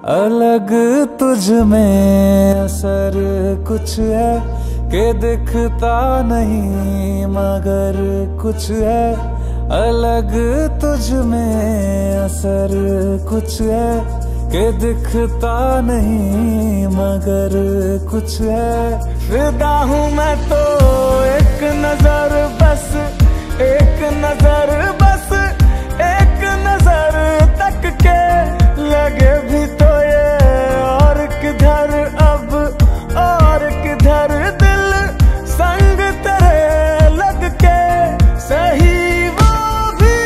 अलग तुझ में असर कुछ है कि दिखता नहीं मगर कुछ है। अलग तुझ में असर कुछ है कि दिखता नहीं मगर कुछ है। फिदा हूँ मैं तो एक नजर बस, एक नजर बस, एक नजर तक के लगे भी तो ये और किधर अब और किधर दिल संग तेरे लग के सही वो भी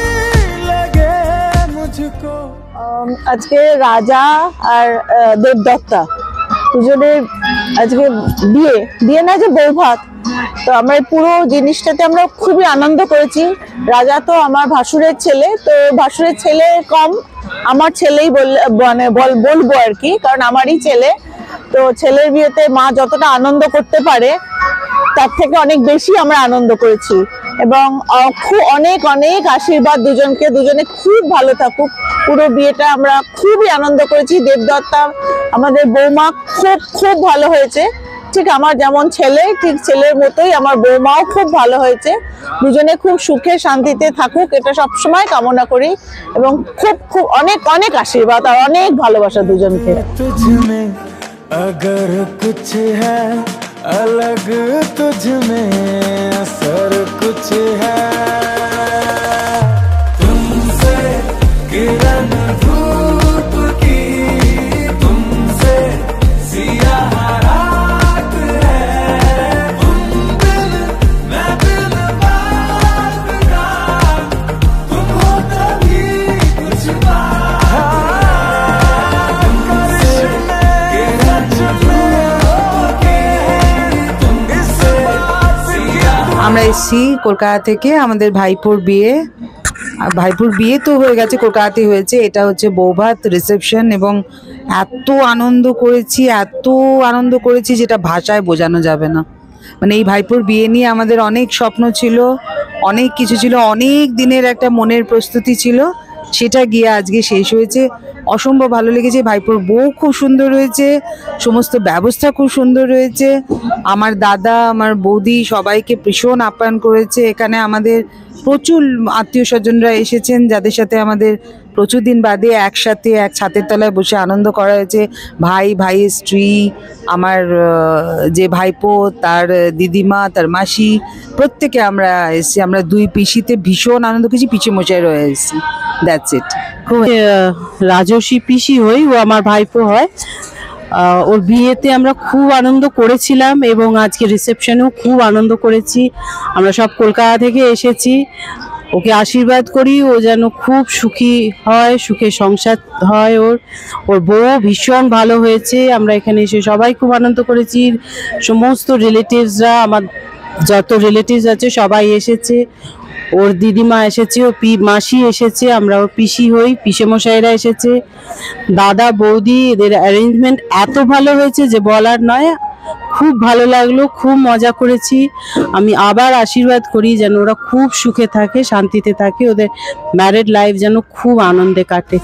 लगे मुझको। আজকে রাজা আর দেবদত্তা দুজনের আজকে বিয়ে না যে বৌভাত, তো আমরা পুরো জিনিসটাতে আমরা খুবই আনন্দ করেছি। রাজা তো আমার ভাসুরের ছেলে, তো ভাসুরের ছেলে কম, আমার ছেলেই বলবো আর কি, কারণ আমারই ছেলে। তো ছেলের বিয়েতে মা যতটা আনন্দ করতে পারে তার থেকে অনেক বেশি আমরা আনন্দ করেছি এবং অনেক অনেক আশীর্বাদ দুজনকে, দুজনে খুব ভালো থাকুক। পুরো বিয়েটা আমরা খুবই আনন্দ করেছি। দেবদত্তা আমাদের বৌমা খুব খুব ভালো হয়েছে, ঠিক আমার যেমন ছেলে ঠিক ছেলের মতোই আমার বৌমাও খুব ভালো হয়েছে। দুজনে খুব সুখে শান্তিতে থাকুক এটা সবসময় কামনা করি এবং খুব খুব অনেক অনেক আশীর্বাদ আর অনেক ভালোবাসা দুজনকে। अगर कुछ है अलग तुझ में असर कुछ है। तुमसे किरण धूप की, तुमसे सियाह रात है। तुम बिन मैं बिन बात का, तुम हो तभी कुछ बात। আমরা এসেছি কলকাতা থেকে, আমাদের ভাইপোর বিয়ে তো হয়ে গেছে, কলকাতাতে হয়েছে। এটা হচ্ছে বৌভাত রিসেপশন এবং এত আনন্দ করেছি যেটা ভাষায় বোঝানো যাবে না। মানে এই ভাইপোর বিয়ে নিয়ে আমাদের অনেক স্বপ্ন ছিল, অনেক কিছু ছিল, অনেক দিনের একটা মনের প্রস্তুতি ছিল, সেটা গিয়ে আজকে শেষ হয়েছে। অসম্ভব ভালো লেগেছে। ভাইপোর বউ খুব সুন্দর হয়েছে, সমস্ত ব্যবস্থা খুব সুন্দর হয়েছে। আমার দাদা আমার বৌদি সবাইকে ভীষণ আপ্যায়ন করেছে। এখানে আমাদের প্রচুর আত্মীয় স্বজনরা এসেছেন, যাদের সাথে আমাদের প্রচুর দিন বাদে একসাথে এক ছাদের তলায় বসে আনন্দ করা হয়েছে। ভাইয়ের স্ত্রী, আমার যে ভাইপো, তার দিদিমা, তার মাসি, প্রত্যেকে আমরা এসেছি। আমরা দুই পিসিতে ভীষণ আনন্দ করেছি, পিসি মশাই রয়ে এসেছি। That's it. রাজস্বী পিসি হই, ও আমার ভাইপো হয়। ওর বিয়েতে আমরা খুব আনন্দ করেছিলাম এবং আজকে রিসেপশনেও খুব আনন্দ করেছি। আমরা সব কলকাতা থেকে এসেছি, ওকে আশীর্বাদ করি ও যেন খুব সুখী হয়, সুখে সংসার হয়। ওর বউ ভীষণ ভালো হয়েছে। আমরা এখানে এসে সবাই খুব আনন্দ করেছি। সমস্ত রিলেটিভসরা, আমার যত রিলেটিভস আছে সবাই এসেছে। ওর দিদিমা এসেছে, ও মাসি এসেছে, আমরা ওর পিসি হই, পিসেমশাইরা এসেছে, দাদা বৌদি, এদের অ্যারেঞ্জমেন্ট এত ভালো হয়েছে যে বলার নয়। খুব ভালো লাগলো, খুব মজা করেছি। আমি আবার আশীর্বাদ করি যেন ওরা খুব সুখে থাকে, শান্তিতে থাকে, ওদের ম্যারিড লাইফ যেন খুব আনন্দে কাটে।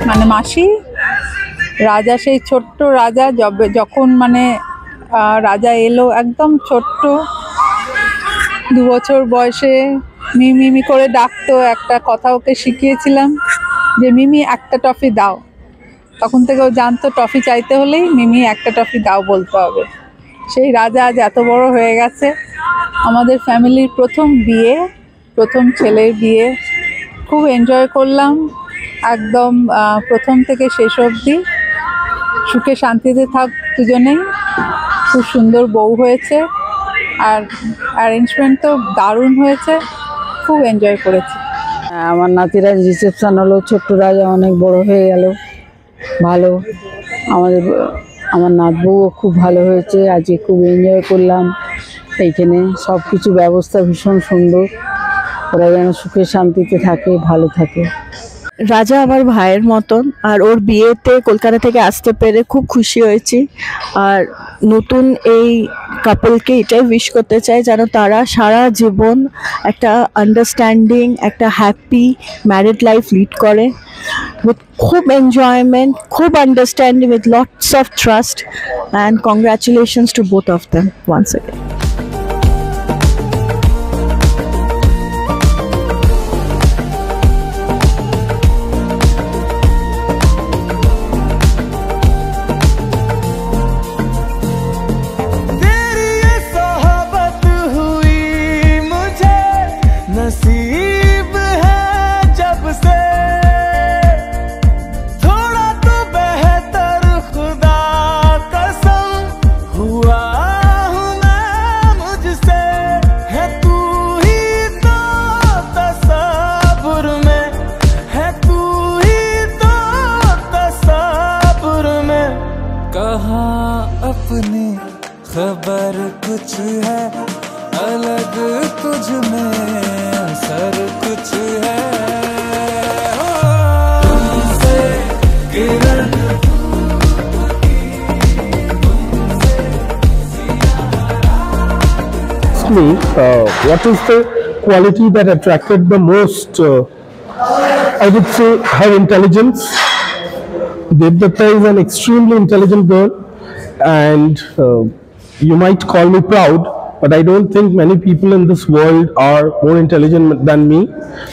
মানে মাসি রাজা, সেই ছোট্ট রাজা যখন মানে রাজা এলো একদম ছোট্ট, 2 বছর বয়সে মিমি করে ডাকতো। একটা কথা ওকে শিখিয়েছিলাম যে মিমি একটা টফি দাও। তখন থেকে ও জানতো টফি চাইতে হলেই মিমি একটা টফি দাও বলতে হবে। সেই রাজা আজ এত বড় হয়ে গেছে। আমাদের ফ্যামিলির প্রথম বিয়ে, প্রথম ছেলের বিয়ে, খুব এনজয় করলাম একদম প্রথম থেকে শেষ অবধি। সুখে শান্তিতে থাক দুজনেই। খুব সুন্দর বউ হয়েছে আর অ্যারেঞ্জমেন্ট তো দারুণ হয়েছে, খুব এনজয় করেছি। আমার নাতিরা রিসেপশন হলো, ছোট্ট রাজা অনেক বড় হয়ে গেল, ভালো। আমার নাতবউও খুব ভালো হয়েছে, আজকে খুব এনজয় করলাম। এইখানে সব কিছু ব্যবস্থা ভীষণ সুন্দর, ওরা যেন সুখে শান্তিতে থাকে, ভালো থাকে। রাজা আমার ভাইয়ের মতন, আর ওর বিয়েতে কলকাতা থেকে আসতে পেরে খুব খুশি হয়েছি। আর নতুন এই কাপলকে এটাই উইশ করতে চাই যেন তারা সারা জীবন একটা আন্ডারস্ট্যান্ডিং, একটা হ্যাপি ম্যারিড লাইফ লিড করে with খুব এনজয়মেন্ট, খুব understanding, with lots of trust, and congratulations to both of them once again. तेरी ये सोहबत हुई मुझे नसीब है जब से, थोड़ा तो बेहतर खुदा कसम हुआ हूँ मैं मुझसे। है तू ही तो तसव्वुर में, है तू ही तो तसव्वुर में। कहाँ अपनी खबर कुछ है अलग तुझ में, असर कुछ है तुमसे किरण। Ask me, what is the quality that attracted the most? I would say her intelligence. Devdatta is an extremely intelligent girl, and you might call me proud, but I don't think many people in this world are more intelligent than me,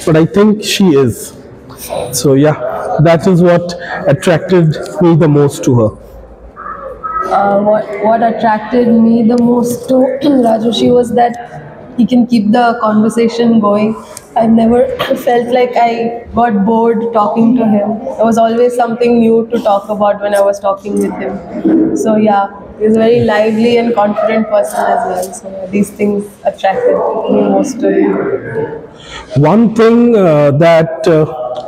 but I think she is. So yeah, that is what attracted me the most to her. What attracted me the most to Rajoshi was that he can keep the conversation going. I've never felt like I got bored talking to him. There was always something new to talk about when I was talking with him. So yeah, he's a very lively and confident person as well. So these things attracted me most to him. One thing that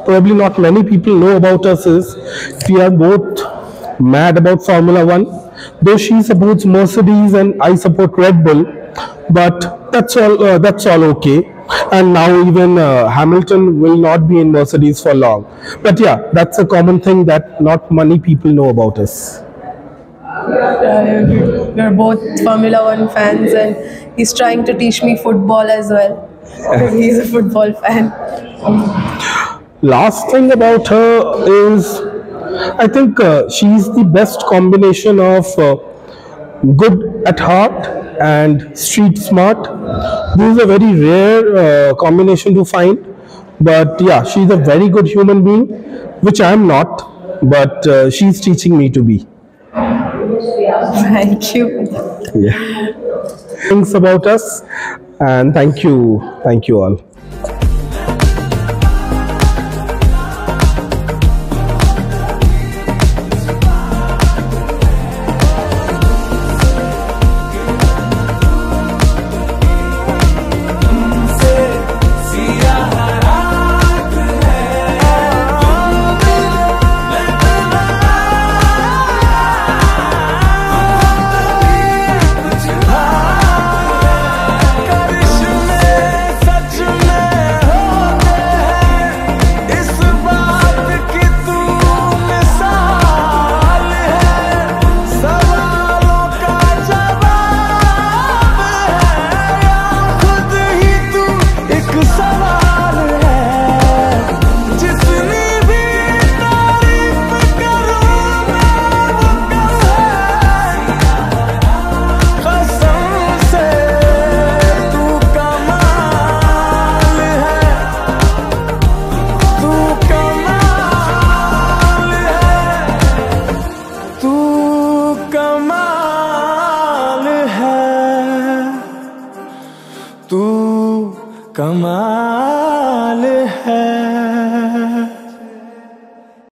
probably not many people know about us is we are both mad about Formula One. Though she supports Mercedes and I support Red Bull, but that's all okay. And now even Hamilton will not be in Mercedes for long. But yeah, that's a common thing that not many people know about us. We're both Formula One fans, and he's trying to teach me football as well. He's a football fan. Last thing about her is, I think she's the best combination of good at heart and street smart. This is a very rare combination to find, but yeah, she's a very good human being, which I am not, but she's teaching me to be. Thank you. Yeah. Things about us, and thank you all. कमाल